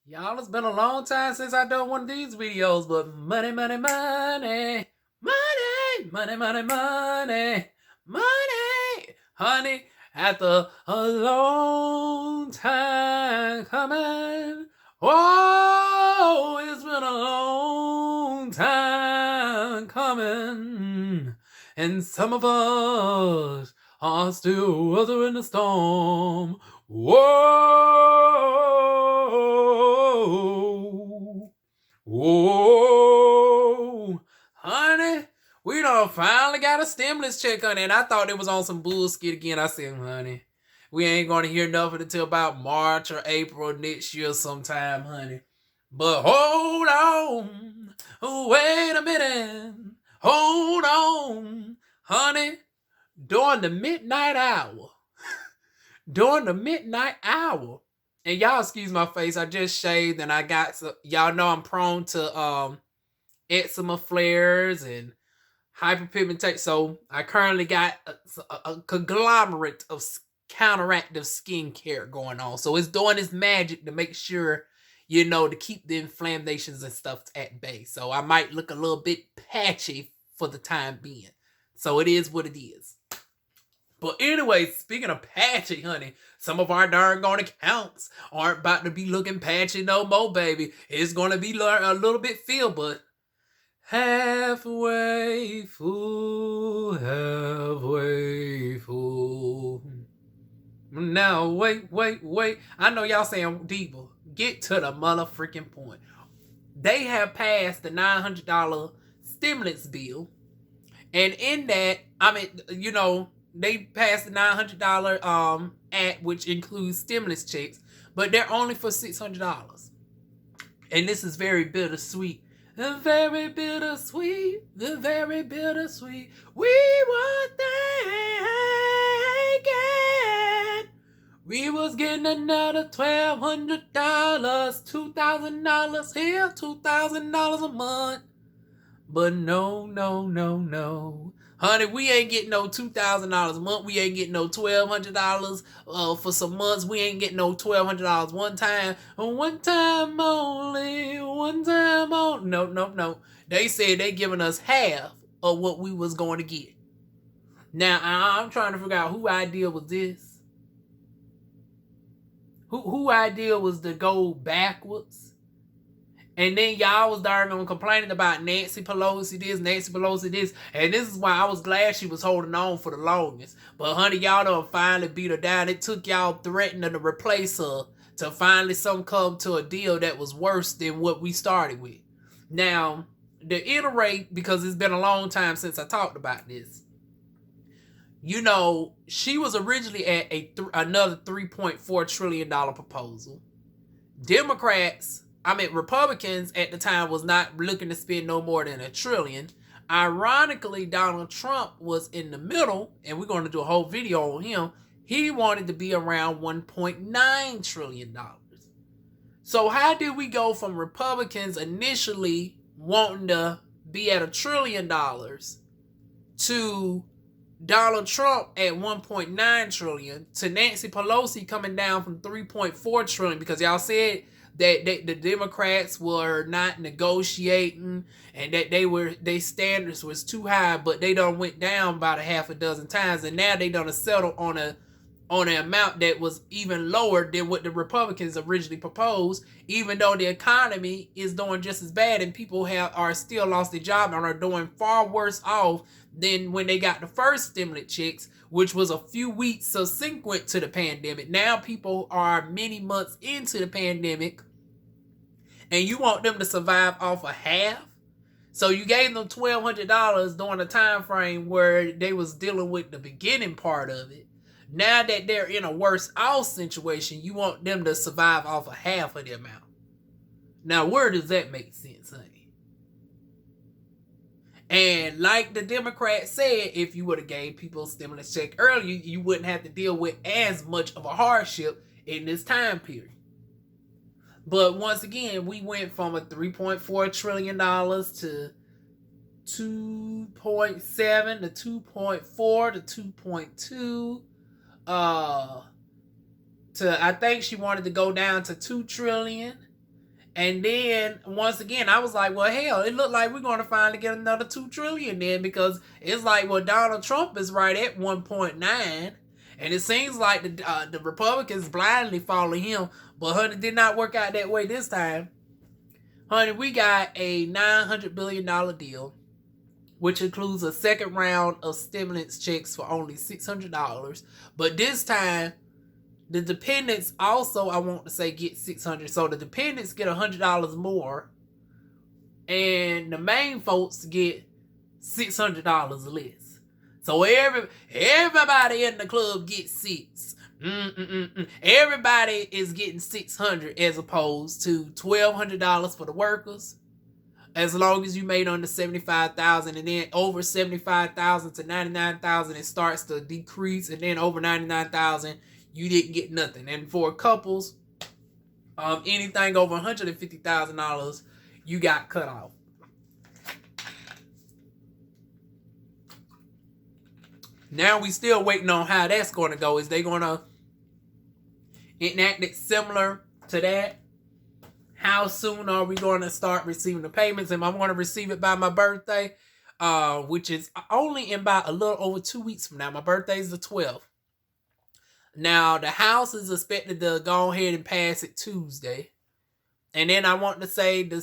Y'all, it's been a long time since I done one of these videos, but money, money, money, money, money, money, money, money, honey, after a long time coming. Oh, it's been a long time coming, and some of us are still weathering the storm. Whoa, whoa, honey, we done finally got a stimulus check, honey, and I thought it was on some bullshit again. I said, honey, we ain't gonna hear nothing until about March or April next year sometime, honey. But hold on, wait a minute, hold on, honey, during the midnight hour. During the midnight hour. And y'all excuse my face, I just shaved and I got some, y'all know I'm prone to eczema flares and hyperpigmentation. So I currently got a conglomerate of counteractive skincare going on. So it's doing its magic to make sure, to keep the inflammations and stuff at bay. So I might look a little bit patchy for the time being. So it is what it is. But anyway, speaking of patchy, honey, some of our darn gone accounts aren't about to be looking patchy no more, baby. It's going to be a little bit filled, but halfway full, halfway full. Now, wait. I know y'all saying, Diva, get to the motherfucking point. They have passed the $900 stimulus bill. And in that, they passed the $900 act, which includes stimulus checks, but they're only for $600. And this is very bittersweet. The very bittersweet, the very bittersweet. We were thinking we was getting another $1,200, $2,000 here, $2,000 a month. But no. Honey, we ain't getting no $2,000 a month. We ain't getting no $1,200 for some months. We ain't getting no $1,200 one time. One time only. One time only. No. They said they giving us half of what we was going to get. Now, I'm trying to figure out who idea was this. Who idea was to go backwards? And then y'all was darn on complaining about Nancy Pelosi this. And this is why I was glad she was holding on for the longest. But honey, y'all done finally beat her down. It took y'all threatening to replace her to finally some come to a deal that was worse than what we started with. Now, to iterate, because it's been a long time since I talked about this, she was originally at another $3.4 trillion proposal. Republicans at the time was not looking to spend no more than $1 trillion. Ironically, Donald Trump was in the middle, and we're going to do a whole video on him. He wanted to be around $1.9 trillion. So how did we go from Republicans initially wanting to be at $1 trillion to Donald Trump at $1.9 trillion to Nancy Pelosi coming down from $3.4 trillion because y'all said that the Democrats were not negotiating and that their standards was too high, but they done went down about a half a dozen times, and now they done settle on an amount that was even lower than what the Republicans originally proposed, even though the economy is doing just as bad and people are still lost their job and are doing far worse off than when they got the first stimulus checks, which was a few weeks subsequent to the pandemic. Now people are many months into the pandemic, and you want them to survive off a half? So you gave them $1,200 during a time frame where they was dealing with the beginning part of it. Now that they're in a worse off situation, you want them to survive off a half of the amount. Now, where does that make sense, honey? And like the Democrats said, if you would have gave people a stimulus check earlier, you wouldn't have to deal with as much of a hardship in this time period. But once again, we went from a $3.4 trillion to 2.7 to 2.4 to 2.2 to I think she wanted to go down to $2 trillion. And then once again, I was like, well, hell, it looked like we're going to finally get another $2 trillion then, because it's like, well, Donald Trump is right at 1.9, and it seems like the Republicans blindly follow him. But honey, it did not work out that way this time. Honey, we got a $900 billion deal, which includes a second round of stimulus checks for only $600. But this time, the dependents also, I want to say, get $600. So the dependents get $100 more, and the main folks get $600 less. So everybody in the club gets six. Everybody is getting $600 as opposed to $1,200 for the workers, as long as you made under 75,000, and then over 75,000 to 99,000, it starts to decrease, and then over 99,000, you didn't get nothing. And for couples, anything over $150,000, you got cut off. Now we still waiting on how that's going to go. Is they going to enact it similar to that? How soon are we going to start receiving the payments? And I'm going to receive it by my birthday, which is only in about a little over 2 weeks from now. My birthday is the 12th. Now, the House is expected to go ahead and pass it Tuesday. And then I want to say the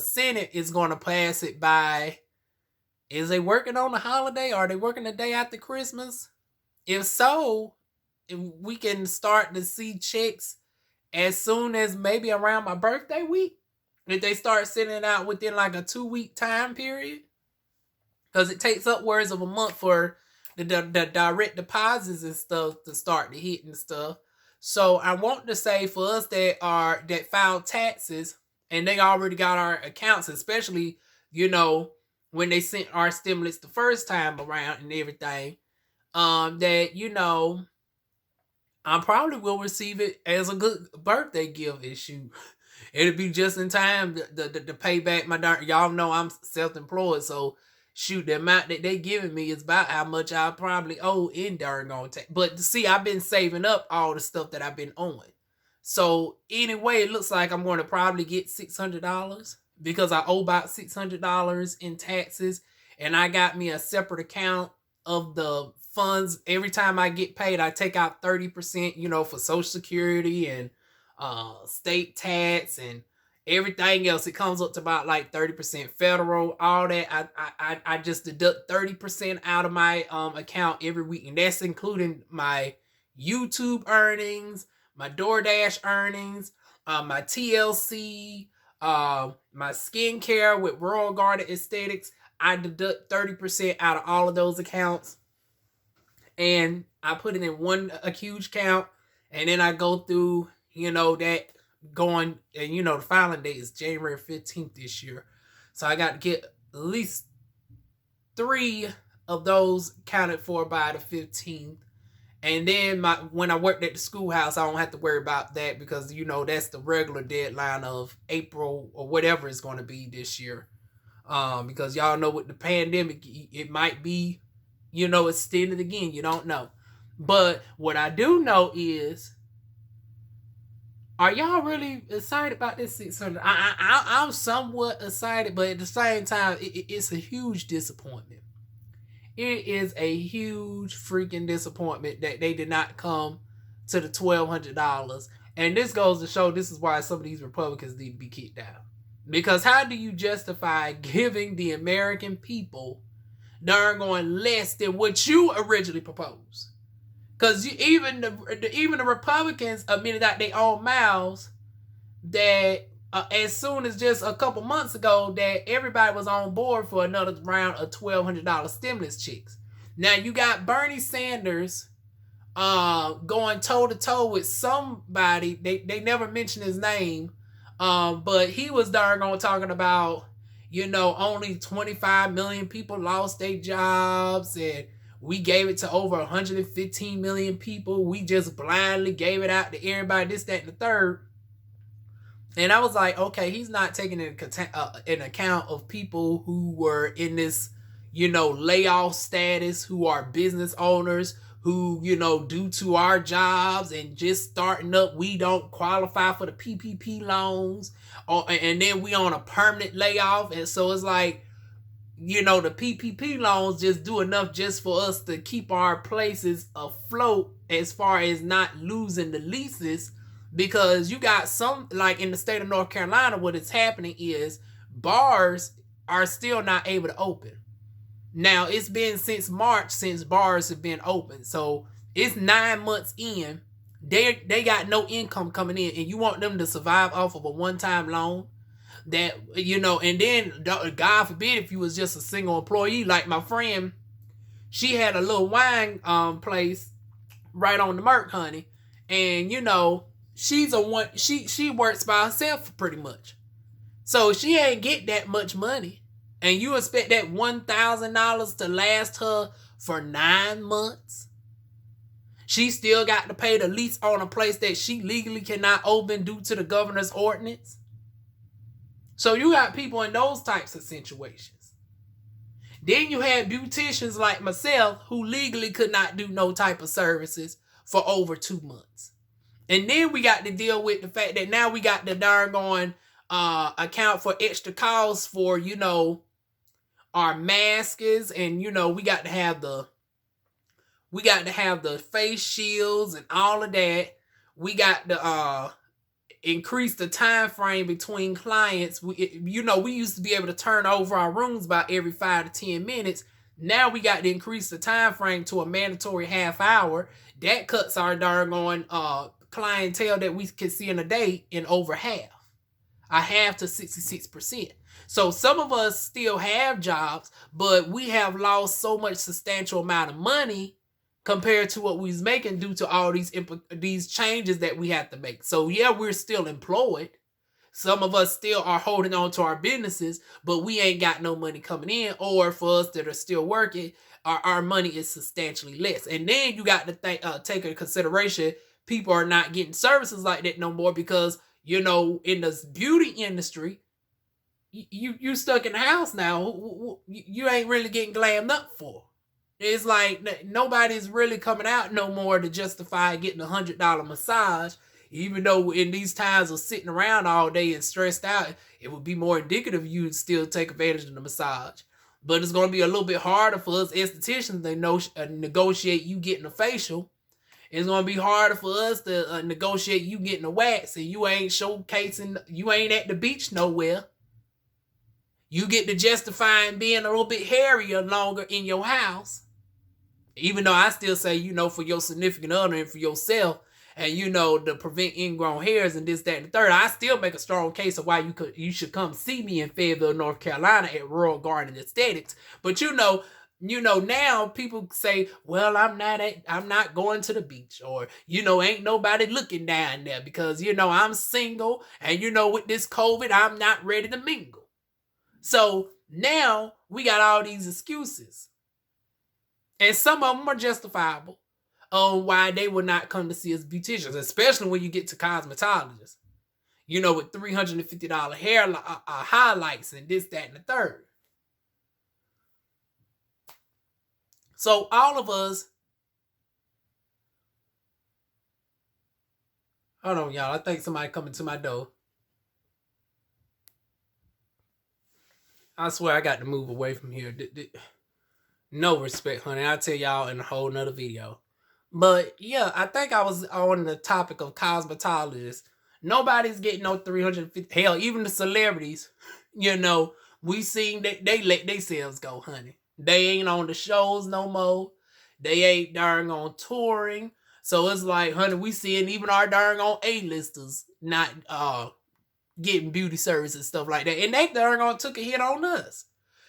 Senate is going to pass it by, is they working on the holiday? Are they working the day after Christmas? If so, we can start to see checks as soon as maybe around my birthday week. If they start sending it out within like a 2-week time period. Because it takes upwards of a month for the direct deposits and stuff to start to hit and stuff. So I want to say for us that file taxes and they already got our accounts, especially, when they sent our stimulus the first time around and everything, that, I probably will receive it as a good birthday gift issue. It'll be just in time to pay back my y'all know I'm self-employed, so shoot, the amount that they giving me is about how much I probably owe in darn tax. But see, I've been saving up all the stuff that I've been owing. So anyway, it looks like I'm going to probably get $600 because I owe about $600 in taxes, and I got me a separate account of the funds. Every time I get paid, I take out 30%, for Social Security and state tax and everything else. It comes up to about like 30% federal, all that. I just deduct 30% out of my account every week, and that's including my YouTube earnings, my DoorDash earnings, my TLC, my skincare with Royal Garden Aesthetics. I deduct 30% out of all of those accounts, and I put it in a huge account, and then I go through, that going, and the filing date is January 15th this year. So I got to get at least 3 of those counted for by the 15th. And then when I worked at the schoolhouse, I don't have to worry about that because, that's the regular deadline of April or whatever it's going to be this year. Because y'all know with the pandemic, it might be, extended again. You don't know. But what I do know is, are y'all really excited about this 600? I'm somewhat excited, but at the same time, it's a huge disappointment. It is a huge freaking disappointment that they did not come to the $1,200. And this goes to show this is why some of these Republicans need to be kicked out. Because how do you justify giving the American people darn going less than what you originally proposed? Because even the Republicans admitted out their own mouths that as soon as just a couple months ago that everybody was on board for another round of $1,200 stimulus checks. Now you got Bernie Sanders going toe-to-toe with somebody. They never mentioned his name, but he was darn on talking about, only 25 million people lost their jobs, and we gave it to over 115 million people. We just blindly gave it out to everybody, this, that, and the third. And I was like, okay, he's not taking an account of people who were in this, layoff status, who are business owners, who, due to our jobs and just starting up, we don't qualify for the PPP loans, and then we on a permanent layoff. And so it's like, the PPP loans just do enough just for us to keep our places afloat as far as not losing the leases, because you got some, like in the state of North Carolina, what is happening is bars are still not able to open. Now, it's been since March since bars have been open. So it's 9 months in. They got no income coming in, and you want them to survive off of a one-time loan that, and then God forbid if you was just a single employee. Like my friend, she had a little wine place right on the Merc, honey. And she's she works by herself pretty much. So she ain't get that much money. And you expect that $1,000 to last her for 9 months? She still got to pay the lease on a place that she legally cannot open due to the governor's ordinance. So you got people in those types of situations. Then you had beauticians like myself who legally could not do no type of services for over 2 months. And then we got to deal with the fact that now we got the darn account for extra costs for, our masks, and we got to have the face shields and all of that. We got to increase the time frame between clients. We used to be able to turn over our rooms about every 5 to 10 minutes. Now we got to increase the time frame to a mandatory half hour. That cuts our darn clientele that we can see in a day in over a half to 66%. So some of us still have jobs, but we have lost so much substantial amount of money compared to what we was making due to all these changes that we have to make. So yeah, we're still employed. Some of us still are holding on to our businesses, but we ain't got no money coming in. Or for us that are still working, our money is substantially less. And then you got to take into consideration, people are not getting services like that no more because, in the beauty industry, you stuck in the house now. You ain't really getting glammed up for. It's like nobody's really coming out no more to justify getting $100 massage, even though in these times of sitting around all day and stressed out, it would be more indicative you'd still take advantage of the massage. But it's going to be a little bit harder for us estheticians to negotiate you getting a facial. It's going to be harder for us to negotiate you getting a wax, and you ain't showcasing, you ain't at the beach nowhere. You get to justifying being a little bit hairier longer in your house. Even though I still say, for your significant other and for yourself, and to prevent ingrown hairs and this, that, and the third, I still make a strong case of why you should come see me in Fayetteville, North Carolina at Royal Garden Aesthetics. But now people say, well, I'm not going to the beach, or ain't nobody looking down there because I'm single, and with this COVID, I'm not ready to mingle. So now we got all these excuses. And some of them are justifiable on why they would not come to see us beauticians, especially when you get to cosmetologists, with $350 hair highlights and this, that, and the third. So all of us, hold on, y'all. I think somebody coming to my door. I swear I got to move away from here. No respect, honey. I'll tell y'all in a whole nother video. But yeah, I think I was on the topic of cosmetologists. Nobody's getting no 350. Hell, even the celebrities, we seen that they let themselves go, honey. They ain't on the shows no more. They ain't darn on touring. So it's like, honey, we seeing even our darn on A-listers not getting beauty services and stuff like that. And they darn on took a hit on us.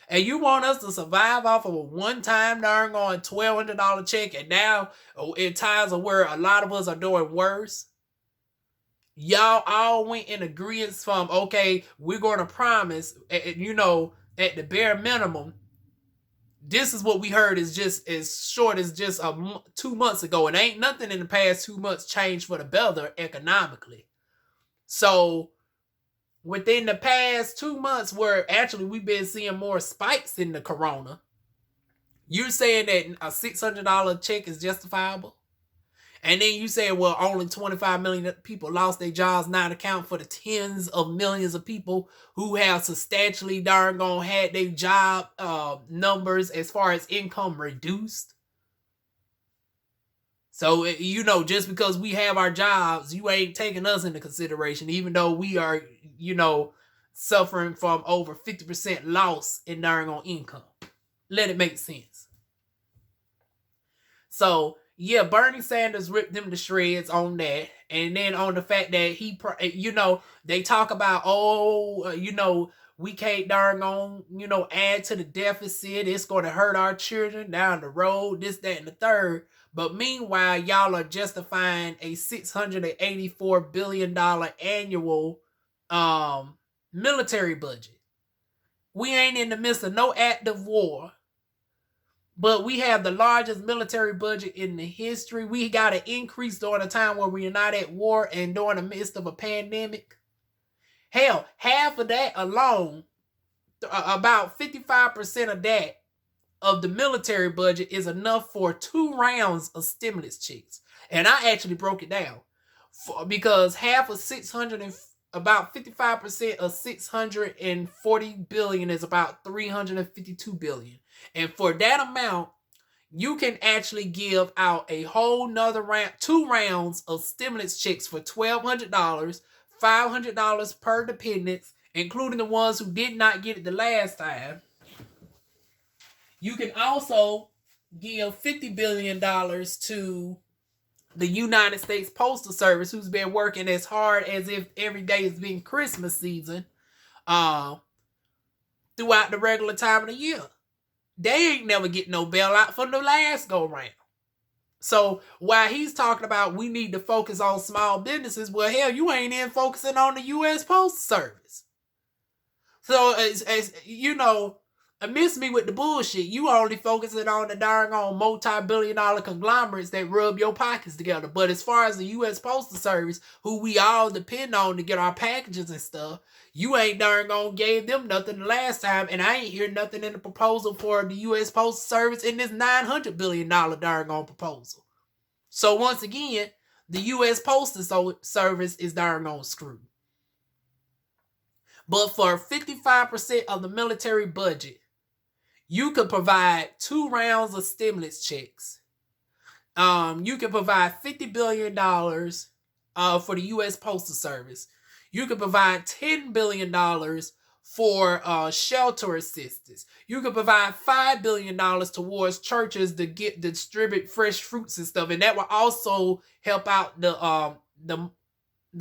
And you want us to survive off of a one-time darn on $1,200 check, and now in times of where a lot of us are doing worse, y'all all went in agreement from, okay, we're going to promise, at the bare minimum, this is what we heard is just as short as just 2 months ago. And ain't nothing in the past 2 months changed for the better economically. So within the past 2 months, where actually we've been seeing more spikes in the corona, You're saying that a $600 check is justifiable? And then you say, well, only 25 million people lost their jobs, not account for the tens of millions of people who have substantially darn gone had their job numbers as far as income reduced. So, just because we have our jobs, you ain't taking us into consideration, even though we are, suffering from over 50% loss in darn on income. Let it make sense. So, yeah, Bernie Sanders ripped them to shreds on that. And then on the fact that he, they talk about, we can't darn on, add to the deficit. It's going to hurt our children down the road, this, that, and the third. But meanwhile, y'all are justifying a $684 billion annual military budget. We ain't in the midst of no active war. But we have the largest military budget in the history. We got an increase during a time where we are not at war and during the midst of a pandemic. Hell, half of that alone, about 55% of that, of the military budget is enough for 2 rounds of stimulus checks. And I actually broke it down. Because half of about 55% of 640 billion is about 352 billion. And for that amount, you can actually give out a whole nother round, 2 rounds of stimulus checks for $1,200, $500 per dependent, including the ones who did not get it the last time. You can also give $50 billion to the United States Postal Service, who's been working as hard as if every day has been Christmas season throughout the regular time of the year. They ain't never get no bailout from the last go round. So while he's talking about we need to focus on small businesses, well, hell, you ain't even focusing on the U.S. Postal Service. So, as miss me with the bullshit. You only focusing on the darn on multi-billion-dollar conglomerates that rub your pockets together. But as far as the U.S. Postal Service, who we all depend on to get our packages and stuff, you ain't darn gonna gave them nothing the last time, and I ain't hear nothing in the proposal for the U.S. Postal Service in this $900 billion darn gone proposal. So once again, the U.S. Postal Service is darn gone screwed. But for 55% of the military budget, you could provide 2 rounds of stimulus checks. You can provide $50 billion for the U.S. Postal Service. You can provide $10 billion for shelter assistance. You can provide $5 billion towards churches to distribute fresh fruits and stuff. And that will also help out the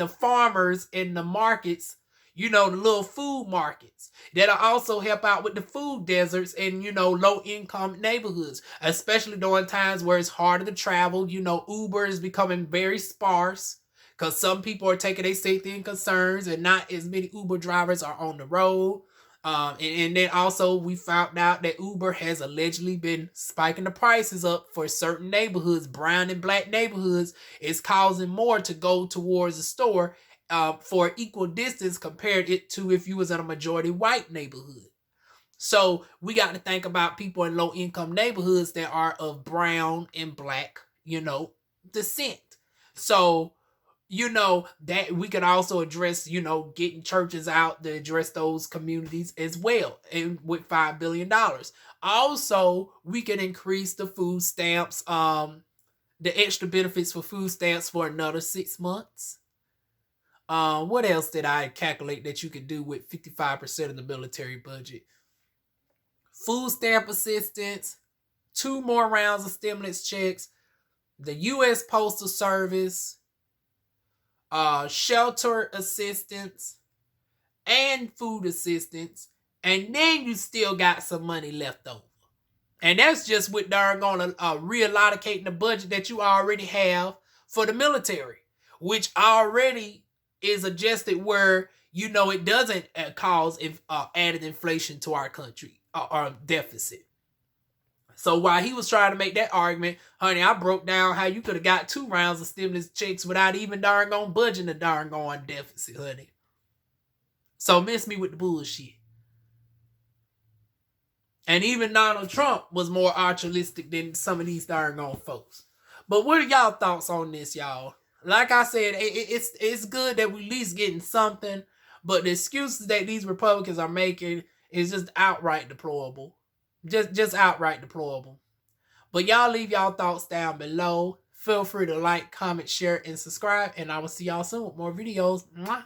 farmers in the markets, the little food markets. That'll also help out with the food deserts and, low-income neighborhoods, especially during times where it's harder to travel. Uber is becoming very sparse because some people are taking their safety and concerns and not as many Uber drivers are on the road. And then also we found out that Uber has allegedly been spiking the prices up for certain neighborhoods, brown and black neighborhoods. It's causing more to go towards the store for equal distance compared it to if you was in a majority white neighborhood. So we got to think about people in low income neighborhoods that are of brown and black, descent. So, that we could also address, getting churches out to address those communities as well, and with $5 billion. Also, we can increase the food stamps, the extra benefits for food stamps for another 6 months. What else did I calculate that you could do with 55% of the military budget? Food stamp assistance, 2 more rounds of stimulus checks, the U.S. Postal Service, shelter assistance, and food assistance, and then you still got some money left over. And that's just with darn gonna reallocating the budget that you already have for the military, which already is adjusted where, it doesn't cause added inflation to our country or deficit. So while he was trying to make that argument, honey, I broke down how you could have got 2 rounds of stimulus checks without even darn gone budgeting the darn gone deficit, honey. So miss me with the bullshit. And even Donald Trump was more altruistic than some of these darn old folks. But what are y'all thoughts on this, y'all? Like I said, it's good that we at least getting something, but the excuses that these Republicans are making is just outright deplorable. Just outright deplorable. But y'all leave y'all thoughts down below. Feel free to like, comment, share, and subscribe. And I will see y'all soon with more videos. Mwah.